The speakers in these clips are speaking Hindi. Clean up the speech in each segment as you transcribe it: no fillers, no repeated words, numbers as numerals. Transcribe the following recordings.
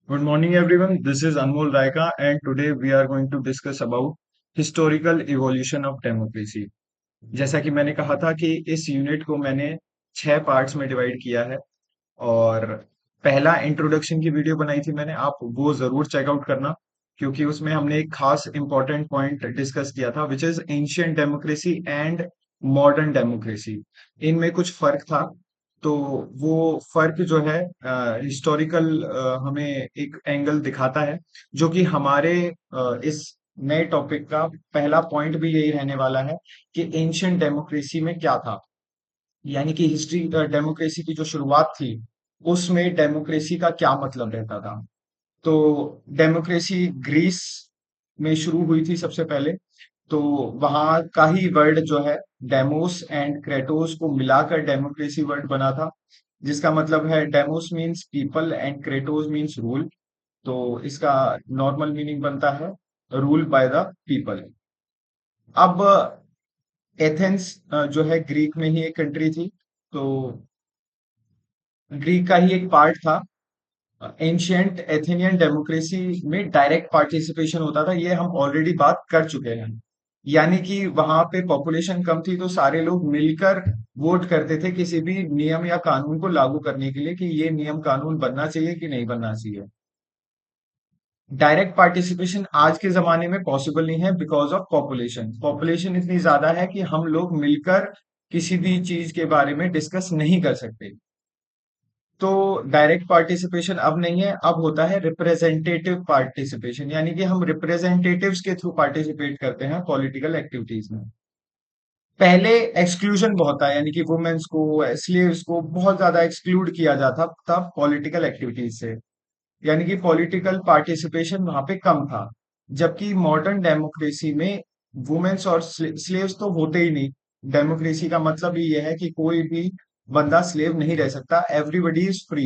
Good morning, everyone. This is Anmol Raika, and today we are going to discuss about historical evolution of democracy. जैसा कि मैंने कहा था कि इस यूनिट को मैंने 6 पार्ट्स में डिवाइड किया है और पहला इंट्रोडक्शन की वीडियो बनाई थी मैंने, आप वो जरूर चेकआउट करना क्योंकि उसमें हमने एक खास इंपॉर्टेंट पॉइंट डिस्कस किया था which is ancient democracy and modern democracy. इनमें कुछ फर्क था। तो वो फर्क जो है हिस्टोरिकल हमें एक एंगल दिखाता है जो कि हमारे इस नए टॉपिक का पहला पॉइंट भी यही रहने वाला है कि एंशियंट डेमोक्रेसी में क्या था। यानी कि हिस्ट्री डेमोक्रेसी की जो शुरुआत थी उसमें डेमोक्रेसी का क्या मतलब रहता था। तो डेमोक्रेसी ग्रीस में शुरू हुई थी सबसे पहले। तो वहां का ही वर्ड जो है डेमोस एंड क्रेटोस को मिलाकर डेमोक्रेसी वर्ड बना था, जिसका मतलब है demos means people and Kratos means rule. तो इसका नॉर्मल मीनिंग बनता है रूल बाय द पीपल। अब एथेंस जो है ग्रीक में ही एक कंट्री थी। तो ग्रीक का ही एक पार्ट था। एंशियंट एथेनियन डेमोक्रेसी में डायरेक्ट पार्टिसिपेशन होता था, ये हम ऑलरेडी बात कर चुके हैं। यानी कि वहां पे पॉपुलेशन कम थी तो सारे लोग मिलकर वोट करते थे किसी भी नियम या कानून को लागू करने के लिए कि ये नियम कानून बनना चाहिए कि नहीं बनना चाहिए। डायरेक्ट पार्टिसिपेशन आज के जमाने में पॉसिबल नहीं है बिकॉज ऑफ पॉपुलेशन। पॉपुलेशन इतनी ज्यादा है कि हम लोग मिलकर किसी भी चीज के बारे में डिस्कस नहीं कर सकते। तो डायरेक्ट पार्टिसिपेशन अब नहीं है, अब होता है रिप्रेजेंटेटिव पार्टिसिपेशन, यानी कि हम रिप्रेजेंटेटिव्स के थ्रू पार्टिसिपेट करते हैं पॉलिटिकल एक्टिविटीज में। पहले एक्सक्लूजन बहुत था, यानी कि वुमेन्स को, स्लेव्स को बहुत ज्यादा एक्सक्लूड किया जाता था पॉलिटिकल एक्टिविटीज से। यानी कि पॉलिटिकल पार्टिसिपेशन वहां पे कम था। जबकि मॉडर्न डेमोक्रेसी में वुमेन्स और स्लेव्स तो होते ही नहीं। डेमोक्रेसी का मतलब ही यह है कि कोई भी बंदा स्लेव नहीं रह सकता, everybody is free.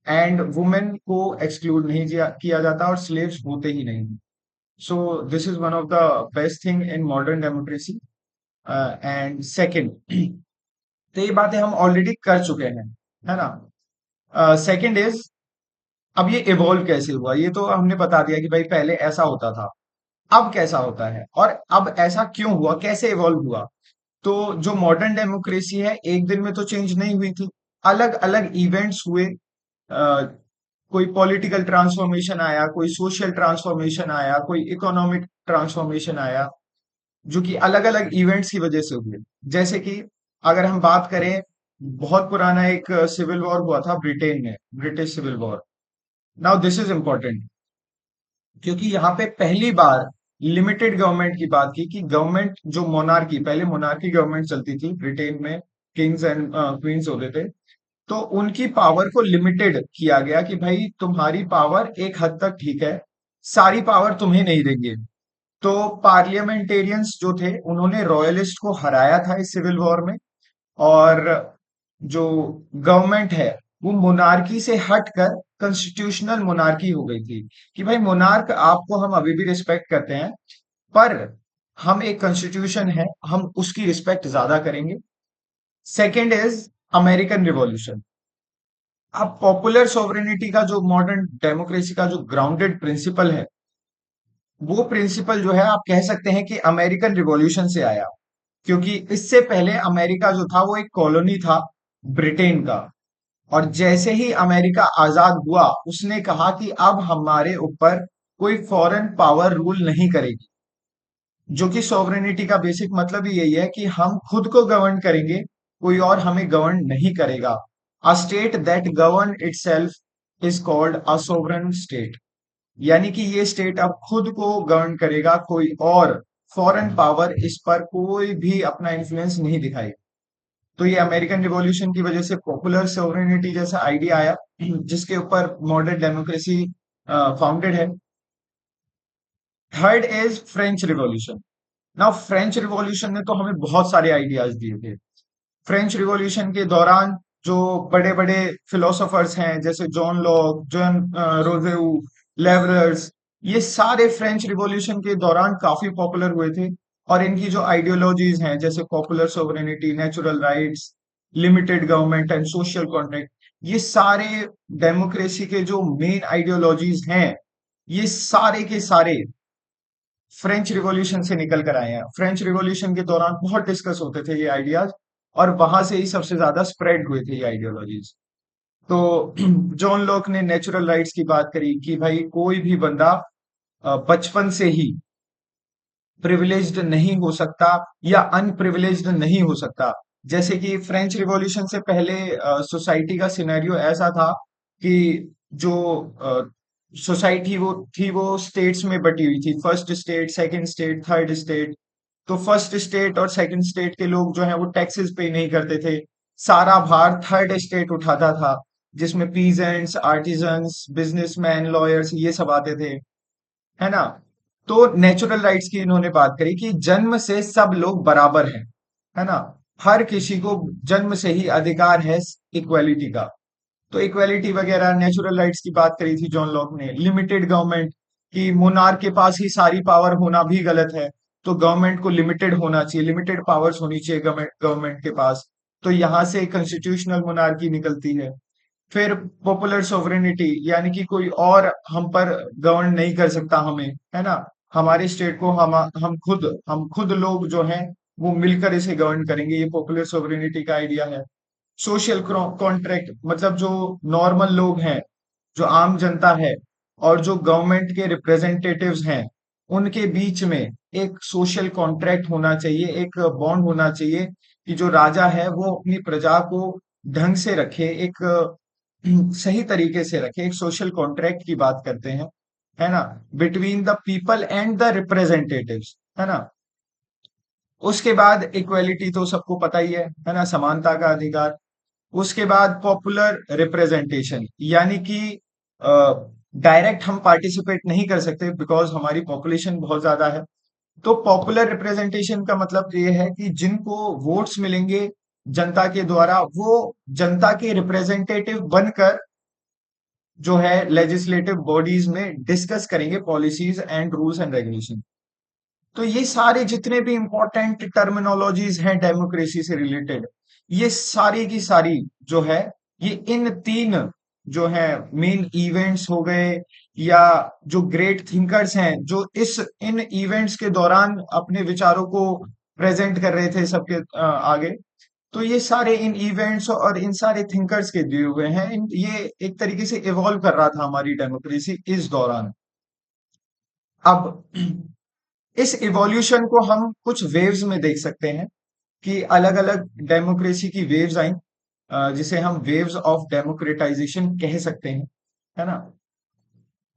And women को एक्सक्लूड नहीं किया जाता और स्लेव्स होते ही नहीं। So this is one of the best thing in modern democracy. And second, तो ये बातें हम ऑलरेडी कर चुके हैं, है ना। सेकंड इज, अब ये इवॉल्व कैसे हुआ, ये तो हमने बता दिया कि भाई पहले ऐसा होता था, अब कैसा होता है और अब ऐसा क्यों हुआ, कैसे इवॉल्व हुआ। तो जो मॉडर्न डेमोक्रेसी है एक दिन में तो चेंज नहीं हुई थी, अलग अलग इवेंट्स हुए। कोई पॉलिटिकल ट्रांसफॉर्मेशन आया, कोई सोशल ट्रांसफॉर्मेशन आया, कोई इकोनॉमिक ट्रांसफॉर्मेशन आया, जो कि अलग अलग इवेंट्स की वजह से हुए। जैसे कि अगर हम बात करें, बहुत पुराना एक सिविल वॉर हुआ था ब्रिटेन में, British civil war. Now this is important क्योंकि यहाँ पे पहली बार लिमिटेड गवर्नमेंट की बात की कि गवर्नमेंट जो मोनार्की, पहले मोनार्की गवर्नमेंट चलती थी ब्रिटेन में, किंग्स एंड क्वींस होते थे। तो उनकी पावर को लिमिटेड किया गया कि भाई तुम्हारी पावर एक हद तक ठीक है, सारी पावर तुम्हें नहीं देंगे। तो पार्लियामेंटेरियंस जो थे उन्होंने रॉयलिस्ट को हराया था इस सिविल वॉर में। और जो गवर्नमेंट है वो मोनार्की से हटकर कॉन्स्टिट्यूशनल मोनार्की हो गई थी कि भाई मोनार्क आपको हम अभी भी रिस्पेक्ट करते हैं, पर हम एक कॉन्स्टिट्यूशन है, हम उसकी रिस्पेक्ट ज्यादा करेंगे। Second is American revolution. अब पॉपुलर सोवरेनिटी का जो मॉडर्न डेमोक्रेसी का जो ग्राउंडेड प्रिंसिपल है, वो प्रिंसिपल जो है आप कह सकते हैं कि अमेरिकन रिवॉल्यूशन से आया। क्योंकि इससे पहले अमेरिका जो था वो एक कॉलोनी था ब्रिटेन का। और जैसे ही अमेरिका आजाद हुआ उसने कहा कि अब हमारे ऊपर कोई फॉरेन पावर रूल नहीं करेगी। जो कि सॉवरेनिटी का बेसिक मतलब ही यही है कि हम खुद को गवर्न करेंगे, कोई और हमें गवर्न नहीं करेगा। A state that govern itself is called a sovereign state. यानी कि ये स्टेट अब खुद को गवर्न करेगा, कोई और फॉरेन पावर इस पर कोई भी अपना इन्फ्लुएंस नहीं दिखाएगी। तो ये अमेरिकन रिवॉल्यूशन की वजह से पॉपुलर सोवरेनिटी जैसा आइडिया आया जिसके ऊपर मॉडर्न डेमोक्रेसी फाउंडेड है। Third is French revolution. Now French revolution ने तो हमें बहुत सारे आइडियाज दिए थे। फ्रेंच रिवॉल्यूशन के दौरान जो बड़े बड़े फिलोसोफर्स हैं जैसे जॉन लॉक, जॉन रोजेऊ, लेवरर्स, ये सारे फ्रेंच रिवॉल्यूशन के दौरान काफी पॉपुलर हुए थे। और इनकी जो आइडियोलॉजीज हैं जैसे popular sovereignty, natural rights, limited government and social contract, ये सारे डेमोक्रेसी के जो मेन आइडियोलॉजीज हैं, ये सारे के सारे फ्रेंच रिवॉल्यूशन से निकल कर आए हैं। फ्रेंच रिवॉल्यूशन के दौरान बहुत डिस्कस होते थे ये आइडियाज, और वहां से ही सबसे ज्यादा स्प्रेड हुए थे ये आइडियोलॉजीज। तो जॉन लॉक ने नेचुरल राइट्स की बात करी कि भाई कोई भी बंदा बचपन से ही प्रिविलेज्ड नहीं हो सकता या अनप्रिविलेज्ड नहीं हो सकता। जैसे कि फ्रेंच रिवॉल्यूशन से पहले सोसाइटी का सिनेरियो ऐसा था कि जो सोसाइटी वो स्टेट्स में बटी हुई थी, first state, second state, third state. तो फर्स्ट स्टेट और सेकंड स्टेट के लोग जो है वो टैक्सेस पे नहीं करते थे, सारा भार थर्ड स्टेट उठाता था, जिसमें पीजेंट्स, आर्टिजन्स, बिजनेसमैन, लॉयर्स ये सब आते थे, है ना। तो नेचुरल राइट्स की इन्होंने बात करी कि जन्म से सब लोग बराबर हैं, है ना। हर किसी को जन्म से ही अधिकार है इक्वेलिटी का। तो इक्वेलिटी वगैरह नेचुरल राइट्स की बात करी थी जॉन लॉक ने। लिमिटेड गवर्नमेंट, कि मोनार्क के पास ही सारी पावर होना भी गलत है, तो गवर्नमेंट को लिमिटेड होना चाहिए, लिमिटेड पावर्स होनी चाहिए गवर्नमेंट गवर्नमेंट के पास। तो यहां से कॉन्स्टिट्यूशनल मोनार्की निकलती है। फिर पॉपुलर सोवरेनिटी, यानी कि कोई और हम पर गवर्न नहीं कर सकता हमें, है ना। हमारे स्टेट को हम खुद लोग जो हैं वो मिलकर इसे गवर्न करेंगे, ये पॉपुलर सोवरेनिटी का आइडिया है। सोशल कॉन्ट्रैक्ट, मतलब जो नॉर्मल लोग हैं, जो आम जनता है, और जो गवर्नमेंट के रिप्रेजेंटेटिव्स हैं, उनके बीच में एक सोशल कॉन्ट्रैक्ट होना चाहिए, एक बॉन्ड होना चाहिए कि जो राजा है वो अपनी प्रजा को ढंग से रखे, एक सही तरीके से रखे, एक सोशल कॉन्ट्रैक्ट की बात करते हैं, है ना, between the people and the representatives, है ना। उसके बाद इक्वेलिटी तो सबको पता ही है ना, समानता का अधिकार। उसके बाद पॉपुलर रिप्रेजेंटेशन, यानी कि डायरेक्ट हम पार्टिसिपेट नहीं कर सकते बिकॉज हमारी पॉपुलेशन बहुत ज्यादा है। तो पॉपुलर रिप्रेजेंटेशन का मतलब ये है कि जिनको वोट्स मिलेंगे जनता के द्वारा, वो जनता के रिप्रेजेंटेटिव बनकर जो है लेजिस्लेटिव बॉडीज में डिस्कस करेंगे policies and rules and regulation. तो ये सारे जितने भी इंपॉर्टेंट टर्मिनोलॉजीज हैं डेमोक्रेसी से रिलेटेड, ये सारी की सारी जो है, ये इन तीन जो है मेन इवेंट्स हो गए, या जो ग्रेट थिंकर्स हैं जो इस इन इवेंट्स के दौरान अपने विचारों को प्रेजेंट कर रहे थे सबके आगे। तो ये सारे इन इवेंट्स और इन सारे थिंकर्स के दिए हुए हैं, ये एक तरीके से इवॉल्व कर रहा था हमारी डेमोक्रेसी इस दौरान। अब इस इवोल्यूशन को हम कुछ वेव्स में देख सकते हैं कि अलग अलग डेमोक्रेसी की वेव्स आई, जिसे हम वेव्स ऑफ डेमोक्रेटाइजेशन कह सकते हैं, है ना।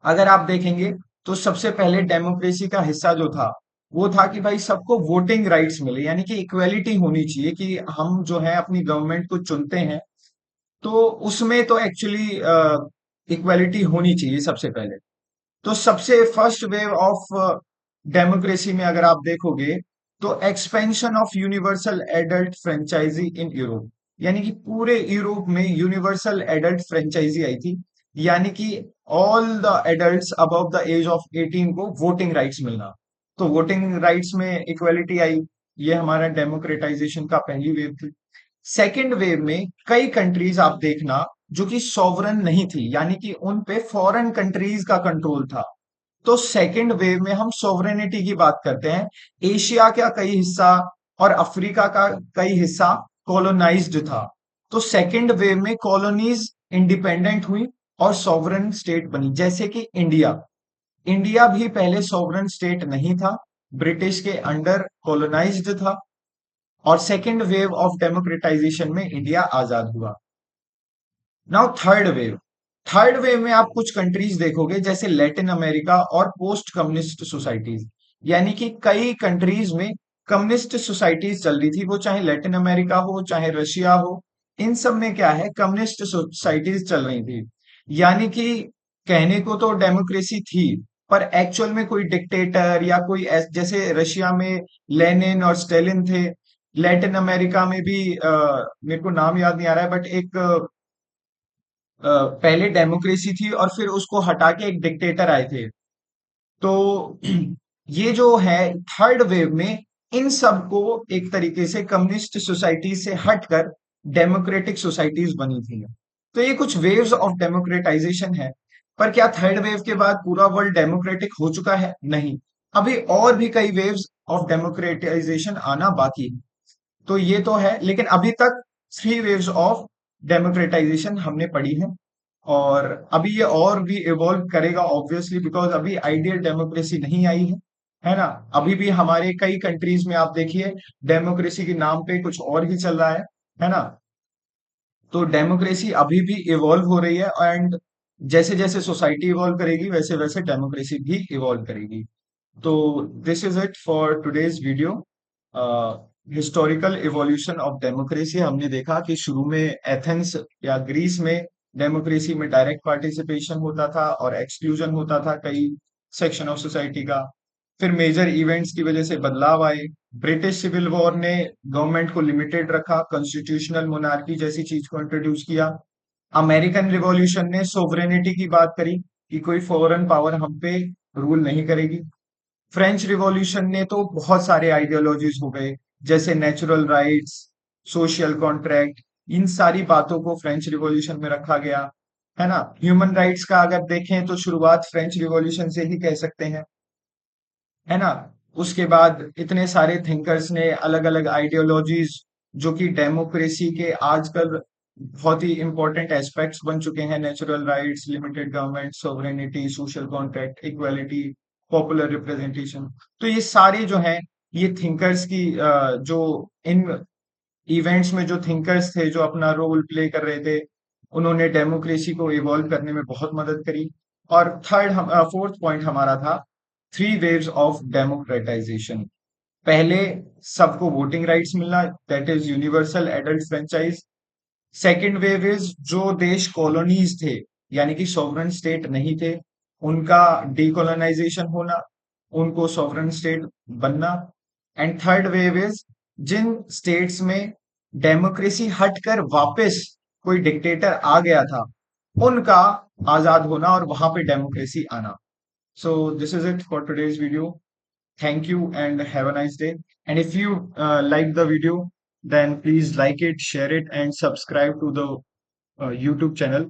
अगर आप देखेंगे तो सबसे पहले डेमोक्रेसी का हिस्सा जो था वो था कि भाई सबको वोटिंग राइट्स मिले, यानी कि इक्वेलिटी होनी चाहिए कि हम जो है अपनी गवर्नमेंट को चुनते हैं, तो उसमें तो एक्चुअली इक्वेलिटी होनी चाहिए सबसे पहले। तो सबसे फर्स्ट वेव ऑफ डेमोक्रेसी में अगर आप देखोगे तो expansion of universal adult franchise in Europe, यानी कि पूरे यूरोप में यूनिवर्सल एडल्ट फ्रेंचाइजी आई थी, यानी कि all the adults above the age of 18 को वोटिंग राइट्स मिलना। तो वोटिंग राइट्स में इक्वेलिटी आई, ये हमारा डेमोक्रेटाइजेशन का पहली वेव थी। सेकेंड वेव में कई कंट्रीज आप देखना जो कि सॉवरन नहीं थी, यानी कि उन पे फॉरेन कंट्रीज का कंट्रोल था। तो सेकेंड वेव में हम सॉवरेनिटी की बात करते हैं। एशिया का कई हिस्सा और अफ्रीका का कई हिस्सा कॉलोनाइज्ड था। तो सेकेंड वेव में कॉलोनीज इंडिपेंडेंट हुई और सॉवरन स्टेट बनी, जैसे कि इंडिया। इंडिया भी पहले सॉवरन स्टेट नहीं था, ब्रिटिश के अंडर कॉलोनाइज्ड था, और सेकेंड वेव ऑफ डेमोक्रेटाइजेशन में इंडिया आजाद हुआ। नाउ थर्ड वेव में आप कुछ कंट्रीज देखोगे जैसे लैटिन अमेरिका और पोस्ट कम्युनिस्ट सोसाइटीज, यानी कि कई कंट्रीज में कम्युनिस्ट सोसाइटीज चल रही थी, वो चाहे लैटिन अमेरिका हो चाहे रशिया हो, इन सब में क्या है, कम्युनिस्ट सोसाइटीज चल रही थी। यानी कि कहने को तो डेमोक्रेसी थी, पर एक्चुअल में कोई डिक्टेटर या कोई जैसे रशिया में लेनिन और स्टेलिन थे, लैटिन अमेरिका में भी मेरे को नाम याद नहीं आ रहा है, बट एक पहले डेमोक्रेसी थी और फिर उसको हटा के एक डिक्टेटर आए थे। तो ये जो है थर्ड वेव में इन सब को एक तरीके से कम्युनिस्ट सोसाइटी से हटकर डेमोक्रेटिक सोसाइटीज बनी थी। तो ये कुछ वेव्स ऑफ डेमोक्रेटाइजेशन है। पर क्या थर्ड वेव के बाद पूरा वर्ल्ड डेमोक्रेटिक हो चुका है? नहीं। अभी और भी कई वेव्स ऑफ डेमोक्रेटाइजेशन आना बाकी है। तो ये तो है, लेकिन अभी तक थ्री वेव्स ऑफ डेमोक्रेटाइजेशन हमने पढ़ी है। और अभी ये और भी इवॉल्व करेगा ऑब्वियसली, बिकॉज अभी आइडियल डेमोक्रेसी नहीं आई है ना। अभी भी हमारे कई कंट्रीज में आप देखिए, डेमोक्रेसी के नाम पे कुछ और ही चल रहा है ना। तो डेमोक्रेसी अभी भी इवॉल्व हो रही है, एंड जैसे जैसे सोसाइटी इवॉल्व करेगी वैसे वैसे डेमोक्रेसी भी इवॉल्व करेगी। तो this is it for today's video. Historical evolution of democracy. हमने देखा कि शुरू में एथेंस या ग्रीस में डेमोक्रेसी में डायरेक्ट पार्टिसिपेशन होता था और एक्सक्लूजन होता था कई सेक्शन ऑफ सोसाइटी का। फिर मेजर इवेंट्स की वजह से बदलाव आए। ब्रिटिश सिविल वॉर ने गवर्नमेंट को लिमिटेड रखा, कॉन्स्टिट्यूशनल मोनार्की जैसी चीज को इंट्रोड्यूस किया। अमेरिकन रिवॉल्यूशन ने सोवरेनिटी की बात करी कि कोई फॉरेन पावर हम पे रूल नहीं करेगी। फ्रेंच रिवॉल्यूशन ने तो बहुत सारे आइडियोलॉजीज हो गए, जैसे नेचुरल राइट्स, सोशल कॉन्ट्रैक्ट, इन सारी बातों को फ्रेंच रिवॉल्यूशन में रखा गया, है ना। ह्यूमन राइट्स का अगर देखें तो शुरुआत फ्रेंच रिवॉल्यूशन से ही कह सकते हैं, है ना। उसके बाद इतने सारे थिंकर्स ने अलग अलग आइडियोलॉजीज, जो कि डेमोक्रेसी के आजकल बहुत ही इंपॉर्टेंट एस्पेक्ट्स बन चुके हैं, natural rights, limited government, sovereignty, social contract, equality, popular representation. तो ये सारे जो हैं, ये थिंकर्स की जो इन इवेंट्स में जो थिंकर्स थे जो अपना रोल प्ले कर रहे थे, उन्होंने डेमोक्रेसी को इवॉल्व करने में बहुत मदद करी। और फोर्थ पॉइंट हमारा था थ्री वेव्स ऑफ डेमोक्रेटाइजेशन। पहले सबको वोटिंग राइट्स मिलना, that is universal adult franchise. Second wave is जो देश कॉलोनीज थे, यानी कि सॉवरन स्टेट नहीं थे, उनका डीकोलोनाइजेशन होना, उनको सॉवरन स्टेट बनना। एंड थर्ड वेव इज जिन स्टेट्स में डेमोक्रेसी हटकर वापस कोई डिक्टेटर आ गया था, उनका आजाद होना और वहां पे डेमोक्रेसी आना। So this is it for today's video. Thank you and have a nice day. And if you like the video, then please like it, share it, and subscribe to the YouTube channel.